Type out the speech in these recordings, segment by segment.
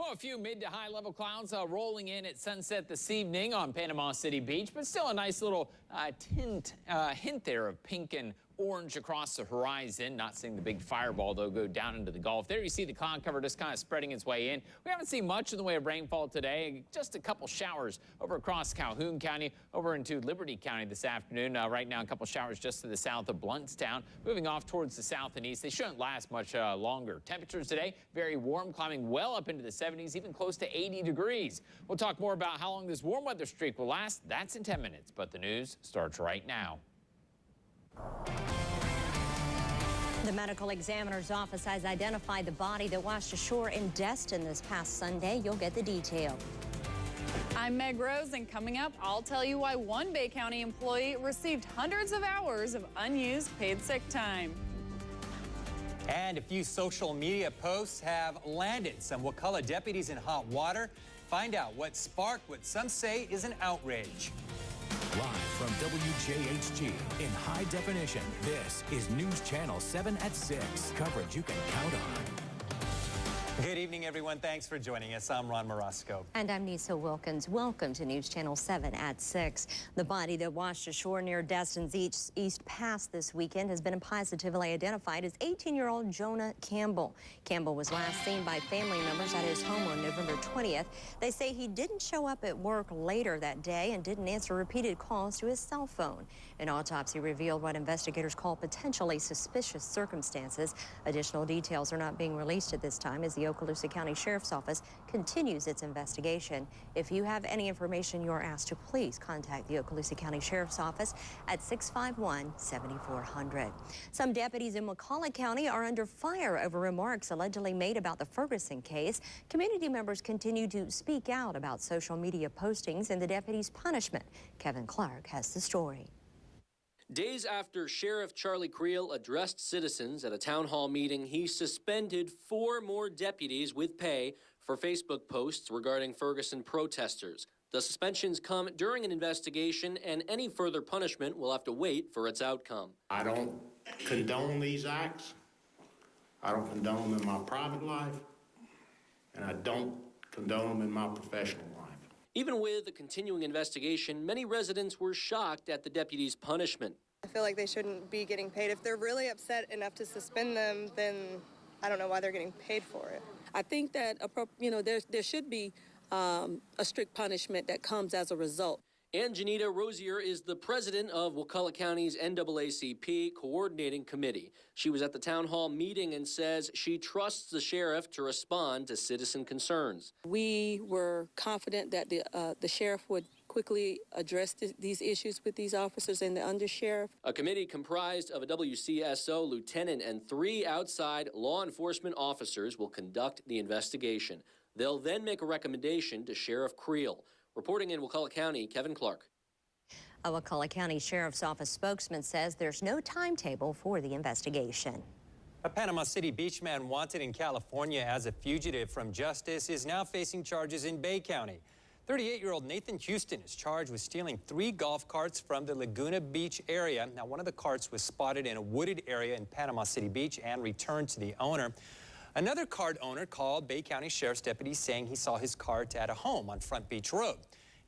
Well, a few mid to high level clouds rolling in at sunset this evening on Panama City Beach, but still a nice little hint there of pink and orange across the horizon. Not seeing the big fireball, though, go down into the Gulf. There you see the cloud cover just kind of spreading its way in. We haven't seen much in the way of rainfall today. Just a couple showers over across Calhoun County, over into Liberty County this afternoon. Right now, a couple showers just to the south of Bluntstown. Moving off towards the south and east. They shouldn't last much longer. Temperatures today, very warm, climbing well up into the 70s, even close to 80 degrees. We'll talk more about how long this warm weather streak will last. That's in 10 minutes, but the news starts right now. The medical examiner's office has identified the body that washed ashore in Destin this past Sunday. You'll get the detail. I'm Meg Rose, and coming up, I'll tell you why one Bay County employee received hundreds of hours of unused paid sick time. And a few social media posts have landed some Wakulla deputies in hot water. Find out what sparked what some say is an outrage. Live from WJHG in high definition, this is News Channel 7 at 6. Coverage you can count on. Good evening, everyone. Thanks for joining us. I'm Ron Marasco. And I'm Nisa Wilkins. Welcome to News Channel 7 at 6. The body that washed ashore near Destin's East Pass this weekend has been positively identified as 18-year-old Jonah Campbell. Campbell was last seen by family members at his home on November 20th. They say he didn't show up at work later that day and didn't answer repeated calls to his cell phone. An autopsy revealed what investigators call potentially suspicious circumstances. Additional details are not being released at this time as the Okaloosa County Sheriff's Office continues its investigation. If you have any information, you're asked to please contact the Okaloosa County Sheriff's Office at 651-7400. Some deputies in McCulloch County are under fire over remarks allegedly made about the Ferguson case. Community members continue to speak out about social media postings and the deputies' punishment. Kevin Clark has the story. Days after Sheriff Charlie Creel addressed citizens at a town hall meeting, he suspended 4 more deputies with pay for Facebook posts regarding Ferguson protesters. The suspensions come during an investigation, and any further punishment will have to wait for its outcome. I don't condone these acts. I don't condone them in my private life, and I don't condone them in my professional life. Even with the continuing investigation, many residents were shocked at the deputies' punishment. I feel like they shouldn't be getting paid. If they're really upset enough to suspend them, then I don't know why they're getting paid for it. I think that there should be a strict punishment that comes as a result. And Janita Rosier is the president of Wakulla County's NAACP Coordinating Committee. She was at the town hall meeting and says she trusts the sheriff to respond to citizen concerns. We were confident that the sheriff would quickly address these issues with these officers and the undersheriff. A committee comprised of a WCSO lieutenant and 3 outside law enforcement officers will conduct the investigation. They'll then make a recommendation to Sheriff Creel. Reporting in Wakulla County, Kevin Clark. A Wakulla County Sheriff's Office spokesman says there's no timetable for the investigation. A Panama City Beach man wanted in California as a fugitive from justice is now facing charges in Bay County. 38-year-old Nathan Houston is charged with stealing 3 golf carts from the Laguna Beach area. Now, one of the carts was spotted in a wooded area in Panama City Beach and returned to the owner. Another cart owner called Bay County Sheriff's deputies saying he saw his cart at a home on Front Beach Road.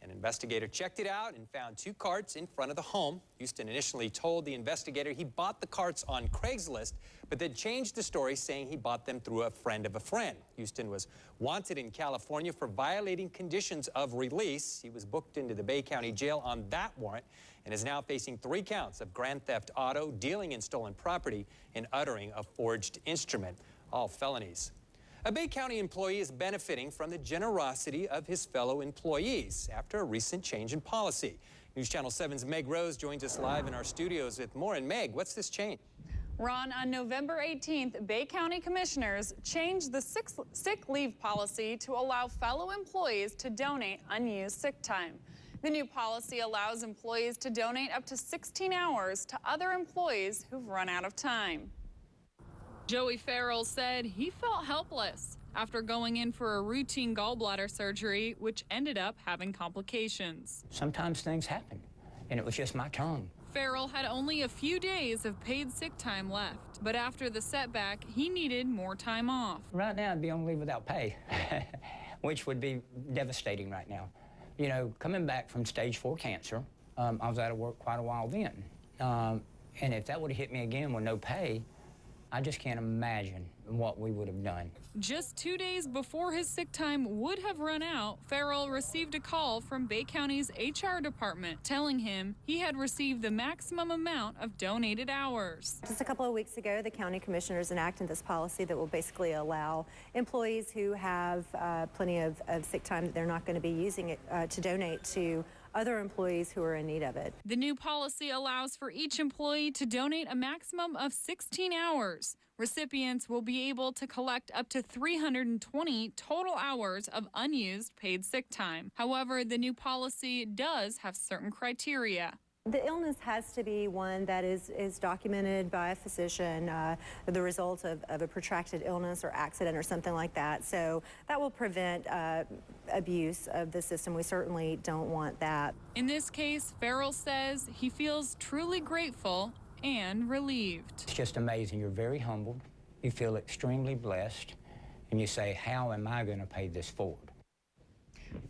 An investigator checked it out and found 2 carts in front of the home. Houston initially told the investigator he bought the carts on Craigslist, but then changed the story saying he bought them through a friend of a friend. Houston was wanted in California for violating conditions of release. He was booked into the Bay County Jail on that warrant and is now facing 3 counts of grand theft auto, dealing in stolen property, and uttering a forged instrument. All felonies. A Bay County employee is benefiting from the generosity of his fellow employees after a recent change in policy. News Channel 7's Meg Rose joins us live in our studios with more. And Meg, what's this change? Ron, on November 18th, Bay County commissioners changed the sick leave policy to allow fellow employees to donate unused sick time. The new policy allows employees to donate up to 16 hours to other employees who've run out of time. Joey Farrell said he felt helpless after going in for a routine gallbladder surgery, which ended up having complications. Sometimes things happen, and it was just my turn. Farrell had only a few days of paid sick time left, but after the setback, he needed more time off. Right now, I'd be on leave without pay. which would be devastating right now. You know, coming back from stage 4 cancer, I was out of work quite a while then. And if that would have hit me again with no pay, I just can't imagine what we would have done. Just 2 days before his sick time would have run out, Farrell received a call from Bay County's HR department telling him he had received the maximum amount of donated hours. Just a couple of weeks ago, the county commissioners enacted this policy that will basically allow employees who have plenty of sick time that they're not going to be using it to donate to other employees who are in need of it. The new policy allows for each employee to donate a maximum of 16 hours. Recipients will be able to collect up to 320 total hours of unused paid sick time. However, the new policy does have certain criteria. The illness has to be one that is documented by a physician, the result of a protracted illness or accident or something like that. So that will prevent abuse of the system. We certainly don't want that. In this case, Farrell says he feels truly grateful and relieved. It's just amazing. You're very humbled. You feel extremely blessed. And you say, how am I going to pay this forward?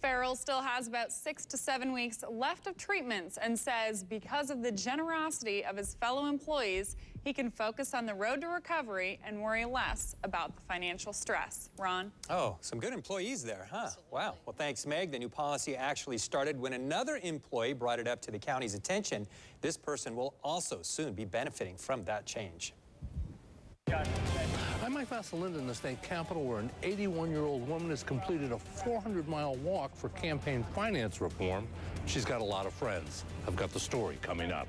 Farrell still has about 6 to 7 weeks left of treatments and says because of the generosity of his fellow employees, he can focus on the road to recovery and worry less about the financial stress. Ron? Oh, some good employees there, huh? Wow. Well, thanks, Meg. The new policy actually started when another employee brought it up to the county's attention. This person will also soon be benefiting from that change. I'm Mike Vasalinda in the state capitol, where an 81-year-old woman has completed a 400-mile walk for campaign finance reform. She's got a lot of friends. I've got the story coming up.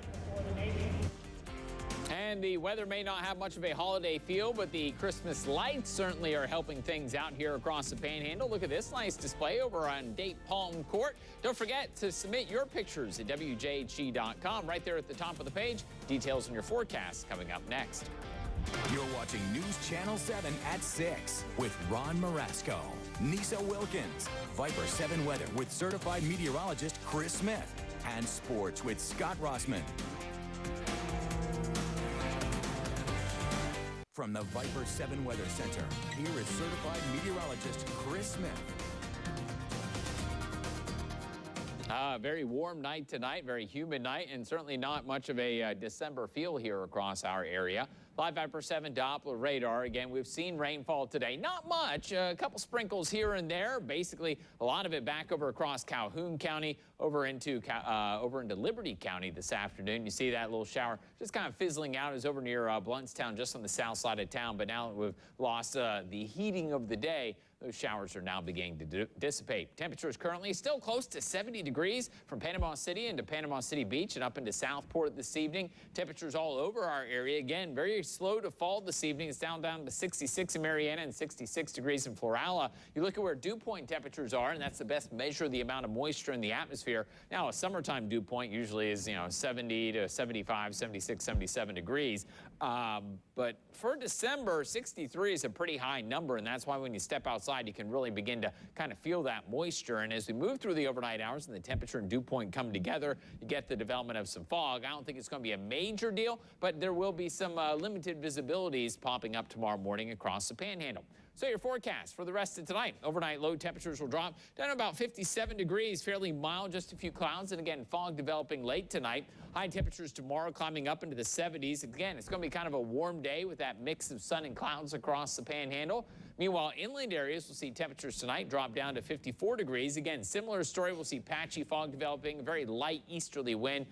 And the weather may not have much of a holiday feel, but the Christmas lights certainly are helping things out here across the Panhandle. Look at this nice display over on Date Palm Court. Don't forget to submit your pictures at WJHG.com. Right there at the top of the page. Details on your forecast coming up next. You're watching News Channel 7 at 6 with Ron Marasco, Nisa Wilkins, Viper 7 weather with certified meteorologist Chris Smith, and sports with Scott Rossman. From the Viper 7 Weather Center, here is certified meteorologist Chris Smith. Very warm night tonight, very humid night, and certainly not much of a December feel here across our area. Live Viper 7 Doppler radar. Again, we've seen rainfall today. Not much, a couple sprinkles here and there. Basically, a lot of it back over across Calhoun County, over into Liberty County this afternoon. You see that little shower just kind of fizzling out. It's over near Bluntstown, just on the south side of town. But now that we've lost the heating of the day, those showers are now beginning to dissipate. Temperatures currently still close to 70 degrees from Panama City into Panama City Beach and up into Southport this evening. Temperatures all over our area. Again, very slow to fall this evening. It's down to 66 in Mariana and 66 degrees in Florala. You look at where dew point temperatures are, and that's the best measure of the amount of moisture in the atmosphere. Now, a summertime dew point usually is, 70 to 75, 76, 77 degrees. But for December, 63 is a pretty high number, and that's why when you step outside, you can really begin to kind of feel that moisture. And as we move through the overnight hours and the temperature and dew point come together, you get the development of some fog. I don't think it's going to be a major deal, but there will be some limited visibilities popping up tomorrow morning across the Panhandle. So your forecast for the rest of tonight. Overnight low temperatures will drop down to about 57 degrees, fairly mild, just a few clouds. And again, fog developing late tonight. High temperatures tomorrow climbing up into the 70s. Again, it's going to be kind of a warm day with that mix of sun and clouds across the Panhandle. Meanwhile, inland areas will see temperatures tonight drop down to 54 degrees. Again, similar story. We'll see patchy fog developing, a very light easterly wind.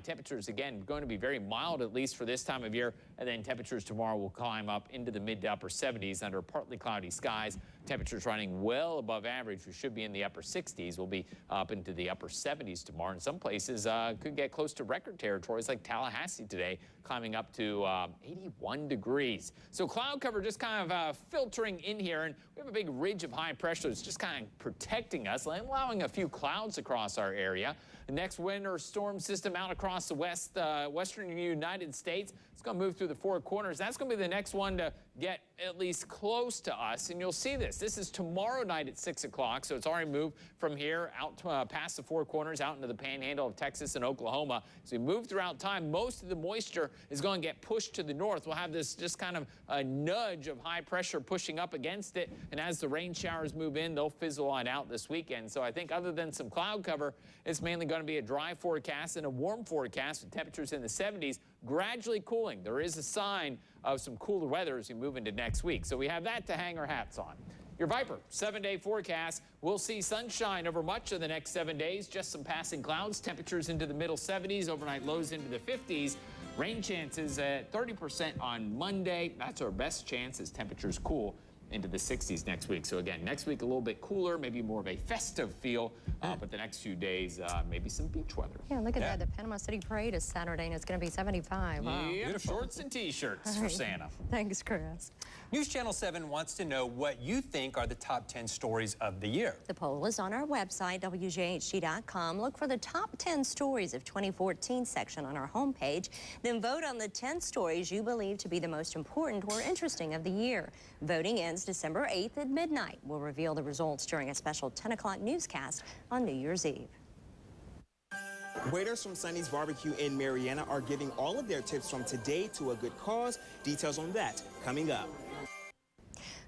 Temperatures, again, going to be very mild, at least for this time of year. And then temperatures tomorrow will climb up into the mid to upper 70s under partly cloudy skies. Temperatures running well above average. We should be in the upper 60s. We'll be up into the upper 70s tomorrow. In some places, could get close to record territories like Tallahassee today, climbing up to 81 degrees. So cloud cover just kind of filtering in here. And we have a big ridge of high pressure that's just kind of protecting us, allowing a few clouds across our area. The next winter storm system out across the western United States. It's going to move through the Four Corners. That's going to be the next one to get at least close to us, and you'll see this. This is tomorrow night at 6 o'clock, so it's already moved from here out to, past the Four Corners, out into the panhandle of Texas and Oklahoma. As we move throughout time, most of the moisture is going to get pushed to the north. We'll have this just kind of a nudge of high pressure pushing up against it, and as the rain showers move in, they'll fizzle on out this weekend. So I think other than some cloud cover, it's mainly going to be a dry forecast and a warm forecast with temperatures in the 70s, gradually cooling. There is a sign of some cooler weather as we move into next week. So we have that to hang our hats on. Your Viper 7-day forecast. We'll see sunshine over much of the next 7 days, just some passing clouds, temperatures into the middle 70s, overnight lows into the 50s. Rain chances at 30% on Monday. That's our best chance as temperatures cool into the 60s next week. So again, next week a little bit cooler, maybe more of a festive feel, but the next few days, maybe some beach weather. Yeah, look at that. The Panama City Parade is Saturday, and it's going to be 75. Wow. Yeah, shorts and T-shirts for Santa. Thanks, Chris. News Channel 7 wants to know what you think are the top 10 stories of the year. The poll is on our website, WJHD.com. Look for the top 10 stories of 2014 section on our homepage. Then vote on the 10 stories you believe to be the most important or interesting of the year. Voting ends December 8th at midnight. We'll reveal the results during a special 10 o'clock newscast on New Year's Eve. Waiters from Sonny's Barbecue in Marianna are giving all of their tips from today to a good cause. Details on that coming up.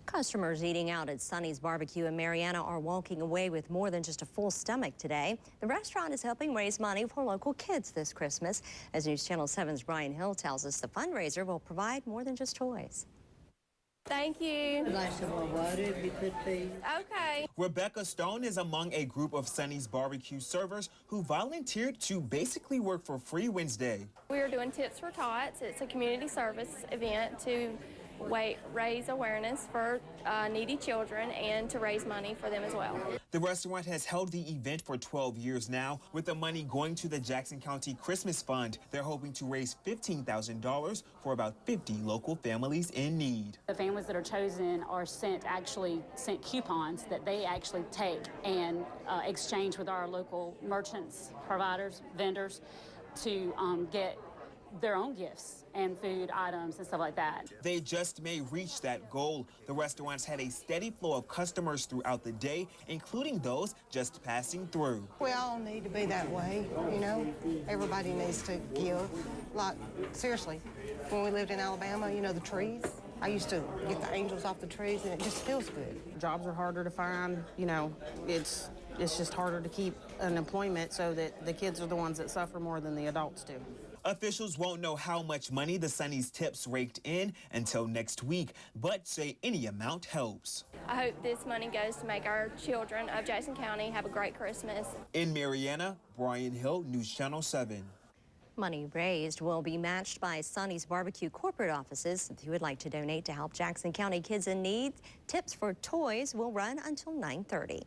Customers eating out at Sonny's Barbecue in Marianna are walking away with more than just a full stomach today. The restaurant is helping raise money for local kids this Christmas. As News Channel 7's Brian Hill tells us, the fundraiser will provide more than just toys. Thank you. Okay. Rebecca Stone is among a group of Sonny's Barbecue servers who volunteered to basically work for free Wednesday. We are doing Tips for Tots. It's a community service event to raise awareness for needy children and to raise money for them as well. The restaurant has held the event for 12 years now, with the money going to the Jackson County Christmas Fund. They're hoping to raise $15,000 for about 50 local families in need. The families that are chosen are sent coupons that they actually take and exchange with our local merchants, providers, vendors to get their own gifts and food items and stuff like that. They just may reach that goal. The restaurants had a steady flow of customers throughout the day, including those just passing through. We all need to be that way, you know. Everybody needs to give. Like, seriously, when we lived in Alabama, you know, the trees, I used to get the angels off the trees, and it just feels good. Jobs are harder to find, you know, it's just harder to keep unemployment, so that the kids are the ones that suffer more than the adults do. Officials won't know how much money the Sonny's tips raked in until next week, but say any amount helps. I hope this money goes to make our children of Jackson County have a great Christmas. In Marianna, Brian Hill, News Channel 7. Money raised will be matched by Sonny's Barbecue corporate offices. If you would like to donate to help Jackson County kids in need, Tips for Toys will run until 9:30.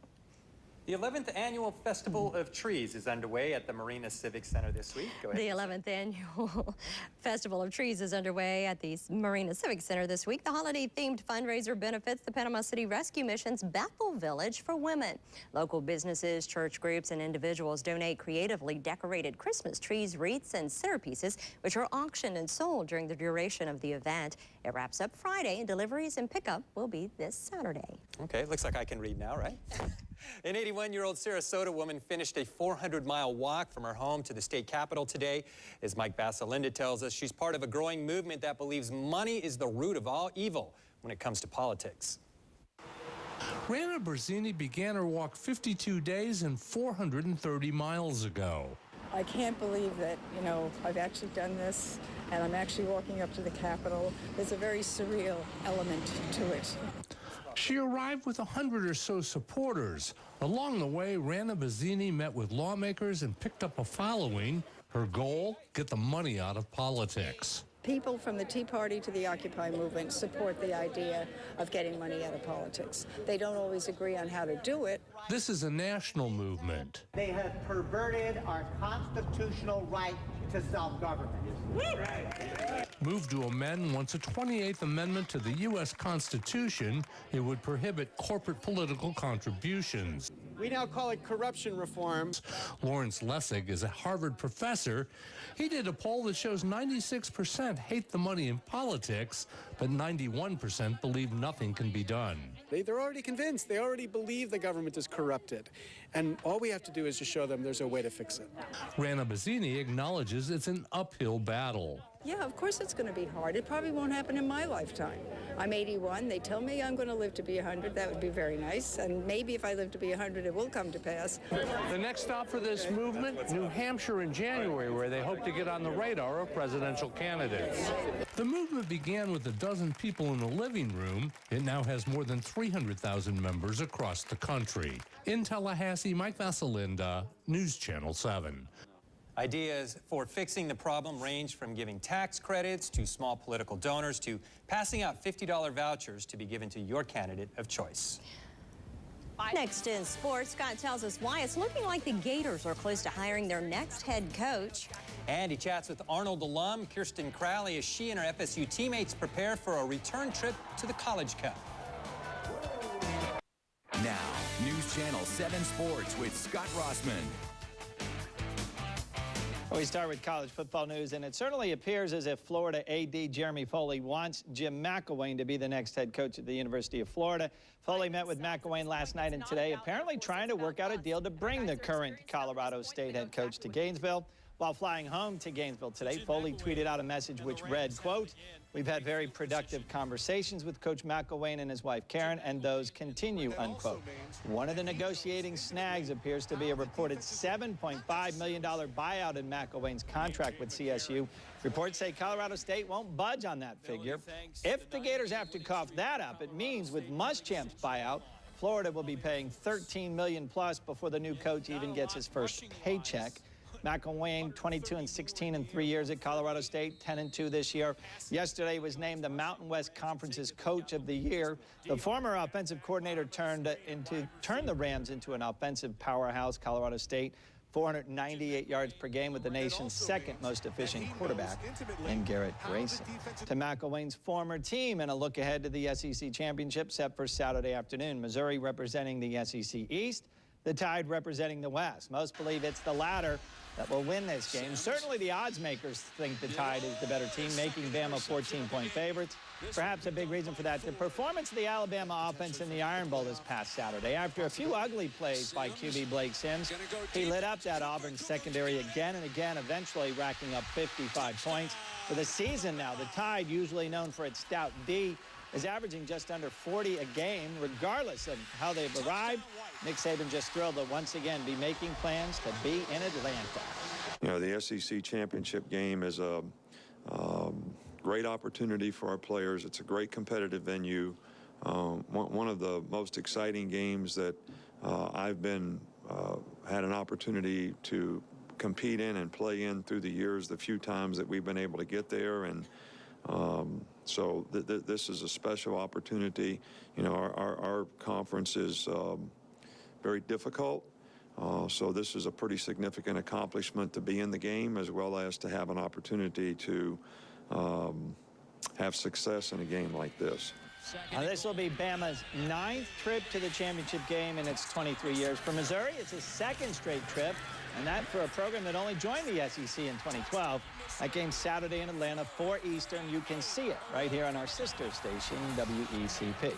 The 11th Annual Festival of Trees is underway at the Marina Civic Center this week. Go ahead. The 11th Annual Festival of Trees is underway at the Marina Civic Center this week. The holiday-themed fundraiser benefits the Panama City Rescue Mission's Bethel Village for Women. Local businesses, church groups, and individuals donate creatively decorated Christmas trees, wreaths, and centerpieces, which are auctioned and sold during the duration of the event. It wraps up Friday, and deliveries and pickup will be this Saturday. Okay, looks like I can read now, right? An 81-year-old Sarasota woman finished a 400-mile walk from her home to the state capitol today. As Mike Bassalinda tells us, she's part of a growing movement that believes money is the root of all evil when it comes to politics. Rana Berzini began her walk 52 days and 430 miles ago. I can't believe that, you know, I've actually done this and I'm actually walking up to the Capitol. There's a very surreal element to it. She arrived with 100 or so supporters. Along the way, Rana Berzini met with lawmakers and picked up a following. Her goal, get the money out of politics. People from the Tea Party to the Occupy movement support the idea of getting money out of politics. They don't always agree on how to do it. This is a national movement. They have perverted our constitutional right to self-government. Moved to amend once a 28th Amendment to the U.S. Constitution, it would prohibit corporate political contributions. We now call it corruption reform. Lawrence Lessig is a Harvard professor. He did a poll that shows 96% hate the money in politics, but 91% believe nothing can be done. They're already convinced. They already believe the government is corrupted. And all we have to do is just show them there's a way to fix it. Rana Bazzini acknowledges it's an uphill battle. Yeah, of course it's going to be hard. It probably won't happen in my lifetime. I'm 81. They tell me I'm going to live to be 100. That would be very nice. And maybe if I live to be 100, it will come to pass. The next stop for this movement, New Hampshire in January, where they hope to get on the radar of presidential candidates. The movement began with a dozen people in a living room. It now has more than 300,000 members across the country. In Tallahassee, Mike Vassalinda, News Channel 7. Ideas for fixing the problem range from giving tax credits to small political donors to passing out $50 vouchers to be given to your candidate of choice. Next in sports, Scott tells us why it's looking like the Gators are close to hiring their next head coach. And he chats with Arnold alum Kirsten Crowley as she and her FSU teammates prepare for a return trip to the College Cup. Now, News Channel 7 Sports with Scott Rossman. We start with college football news, and it certainly appears as if Florida AD Jeremy Foley wants Jim McElwain to be the next head coach at the University of Florida. Foley met with McElwain last night and today, apparently trying to work out a deal to bring the current Colorado State head coach to Gainesville. While flying home to Gainesville today, Foley tweeted out a message which read, quote, "We've had very productive conversations with Coach McElwain and his wife Karen, and those continue," unquote. One of the negotiating snags appears to be a reported $7.5 million buyout in McElwain's contract with CSU. Reports say Colorado State won't budge on that figure. If the Gators have to cough that up, it means with Muschamp's buyout, Florida will be paying $13 million plus before the new coach even gets his first paycheck. McElwain, 22-16 in 3 years at Colorado State, 10-2 this year. Yesterday was named the Mountain West Conference's Coach of the Year. The former offensive coordinator turned the Rams into an offensive powerhouse. Colorado State, 498 yards per game with the nation's second most efficient quarterback in Garrett Grayson. To McElwain's former team, and a look ahead to the SEC Championship set for Saturday afternoon. Missouri representing the SEC East, the Tide representing the West. Most believe it's the latter that will win this game. Certainly the odds makers think the Tide is the better team, making Bama 14-point favorites. Perhaps a big reason for that, the performance of the Alabama offense in the Iron Bowl this past Saturday. After a few ugly plays by QB Blake Sims, he lit up that Auburn secondary again and again, eventually racking up 55 points. For the season now, the Tide, usually known for its stout D, is averaging just under 40 a game, regardless of how they've arrived. Nick Saban just thrilled to once again be making plans to be in Atlanta. You know, the SEC championship game is a great opportunity for our players. It's a great competitive venue. One of the most exciting games that I've had an opportunity to compete in and play in through the years, the few times that we've been able to get there. And so this is a special opportunity. You know, our conference is very difficult. So this is a pretty significant accomplishment to be in the game, as well as to have an opportunity to have success in a game like this. This will be Bama's 9th trip to the championship game in its 23 years. For Missouri, it's his 2nd straight trip, and that for a program that only joined the SEC in 2012. That game's Saturday in Atlanta, 4 Eastern. You can see it right here on our sister station, WECP.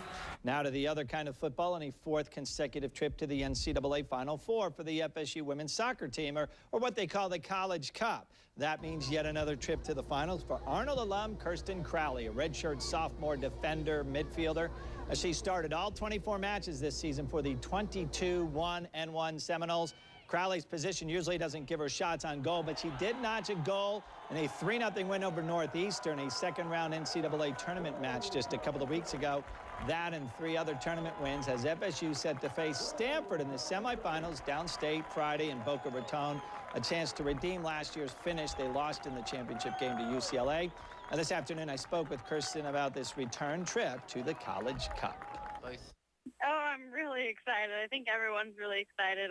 Now to the other kind of football, and a 4th consecutive trip to the NCAA Final Four for the FSU women's soccer team, or what they call the College Cup. That means yet another trip to the finals for Arnold alum Kirsten Crowley, a redshirt sophomore defender midfielder. She started all 24 matches this season for the 22-1-1 Seminoles. Crowley's position usually doesn't give her shots on goal, but she did notch a goal in a 3-0 win over Northeastern, a second-round NCAA tournament match just a couple of weeks ago. That and 3 other tournament wins has FSU set to face Stanford in the semifinals downstate Friday in Boca Raton. A chance to redeem last year's finish. They lost in the championship game to UCLA. And this afternoon, I spoke with Kirsten about this return trip to the College Cup. Oh, I'm really excited. I think everyone's really excited.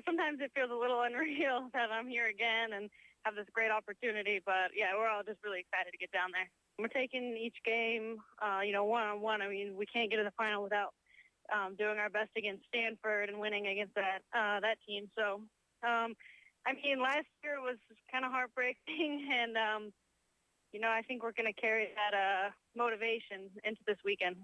Sometimes it feels a little unreal that I'm here again and have this great opportunity. But, yeah, we're all just really excited to get down there. We're taking each game, one-on-one. I mean, we can't get to the final without doing our best against Stanford and winning against that team. So, I mean, last year was kind of heartbreaking, and I think we're going to carry that motivation into this weekend.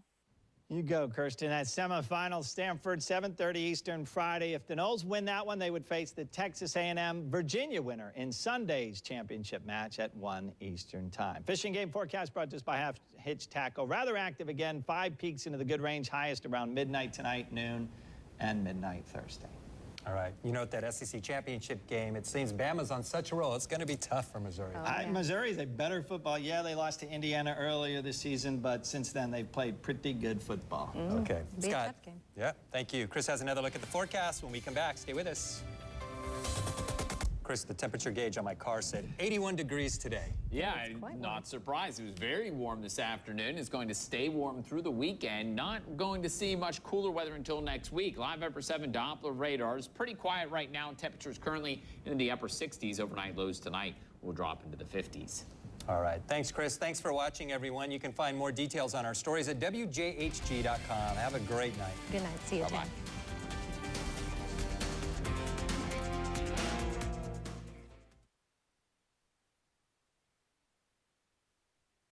You go, Kirsten. That semifinal, Stanford, 7:30 Eastern Friday. If the Noles win that one, they would face the Texas A&M Virginia winner in Sunday's championship match at 1 Eastern time. Fishing game forecast brought to us by Half Hitch Tackle. Rather active again, 5 peaks into the good range, highest around midnight tonight, noon, and midnight Thursday. All right. You know, at that SEC championship game, it seems Bama's on such a roll. It's going to be tough for Missouri. Missouri's a better football. Yeah, they lost to Indiana earlier this season, but since then they've played pretty good football. Okay. Be a Scott. tough game. Yeah, thank you. Chris has another look at the forecast. When we come back, stay with us. Chris, the temperature gauge on my car said 81 degrees today. Yeah, I'm not surprised. It was very warm this afternoon. It's going to stay warm through the weekend. Not going to see much cooler weather until next week. Live Upper 7 Doppler radars. Pretty quiet right now. Temperatures currently in the upper 60s. Overnight lows tonight will drop into the 50s. All right. Thanks, Chris. Thanks for watching, everyone. You can find more details on our stories at WJHG.com. Have a great night. Good night. See you, Jen. Bye-bye.